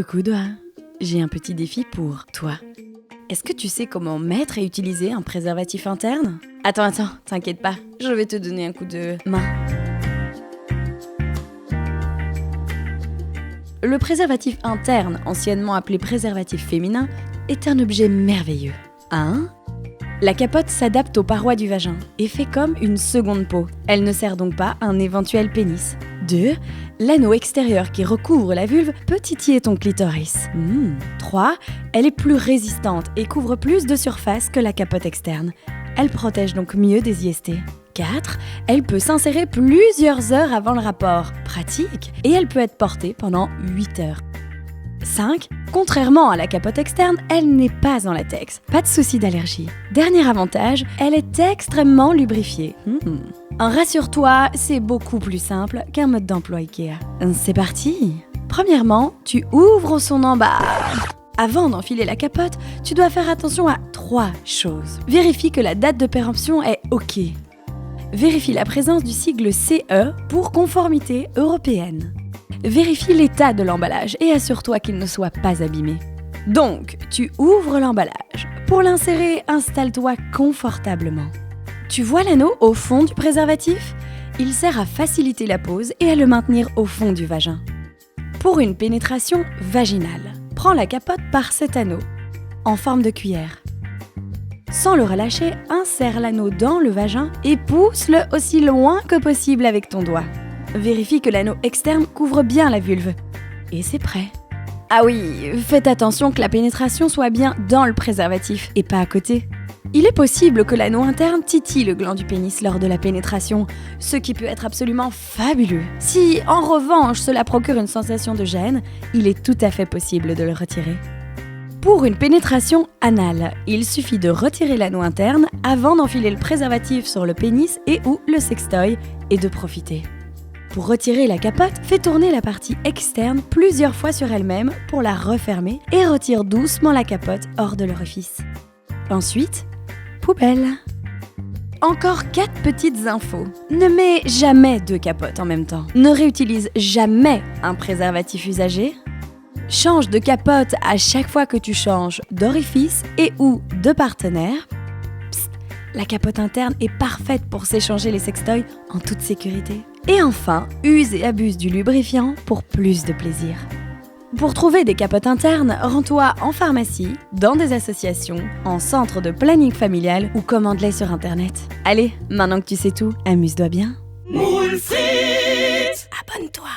Coucou Doa, j'ai un petit défi pour toi. Est-ce que tu sais comment mettre et utiliser un préservatif interne ? Attends, t'inquiète pas, je vais te donner un coup de main. Le préservatif interne, anciennement appelé préservatif féminin, est un objet merveilleux. 1. La capote s'adapte aux parois du vagin et fait comme une seconde peau. Elle ne sert donc pas un éventuel pénis. 2. L'anneau extérieur qui recouvre la vulve peut titiller ton clitoris. 3. Elle est plus résistante et couvre plus de surface que la capote externe. Elle protège donc mieux des IST. 4. Elle peut s'insérer plusieurs heures avant le rapport. Pratique. Et elle peut être portée pendant 8 heures. 5. Contrairement à la capote externe, elle n'est pas en latex. Pas de souci d'allergie. Dernier avantage, elle est extrêmement lubrifiée. Rassure-toi, c'est beaucoup plus simple qu'un mode d'emploi Ikea. C'est parti. Premièrement, tu ouvres son emballage. Avant d'enfiler la capote, tu dois faire attention à 3 choses. Vérifie que la date de péremption est OK. Vérifie la présence du sigle CE pour conformité européenne. Vérifie l'état de l'emballage et assure-toi qu'il ne soit pas abîmé. Donc, tu ouvres l'emballage. Pour l'insérer, installe-toi confortablement. Tu vois l'anneau au fond du préservatif ? Il sert à faciliter la pose et à le maintenir au fond du vagin. Pour une pénétration vaginale, prends la capote par cet anneau, en forme de cuillère. Sans le relâcher, insère l'anneau dans le vagin et pousse-le aussi loin que possible avec ton doigt. Vérifie que l'anneau externe couvre bien la vulve. Et c'est prêt. Ah oui, faites attention que la pénétration soit bien dans le préservatif et pas à côté. Il est possible que l'anneau interne titille le gland du pénis lors de la pénétration, ce qui peut être absolument fabuleux. Si, en revanche, cela procure une sensation de gêne, il est tout à fait possible de le retirer. Pour une pénétration anale, il suffit de retirer l'anneau interne avant d'enfiler le préservatif sur le pénis et ou le sextoy et de profiter. Pour retirer la capote, fais tourner la partie externe plusieurs fois sur elle-même pour la refermer et retire doucement la capote hors de l'orifice. Ensuite, poubelle. Encore 4 petites infos. Ne mets jamais 2 capotes en même temps. Ne réutilise jamais un préservatif usagé. Change de capote à chaque fois que tu changes d'orifice et ou de partenaire. Psst, la capote interne est parfaite pour s'échanger les sextoys en toute sécurité. Et enfin, use et abuse du lubrifiant pour plus de plaisir. Pour trouver des capotes internes, rends-toi en pharmacie, dans des associations, en centre de planning familial ou commande-les sur internet. Allez, maintenant que tu sais tout, amuse-toi bien. Moule frites. Abonne-toi.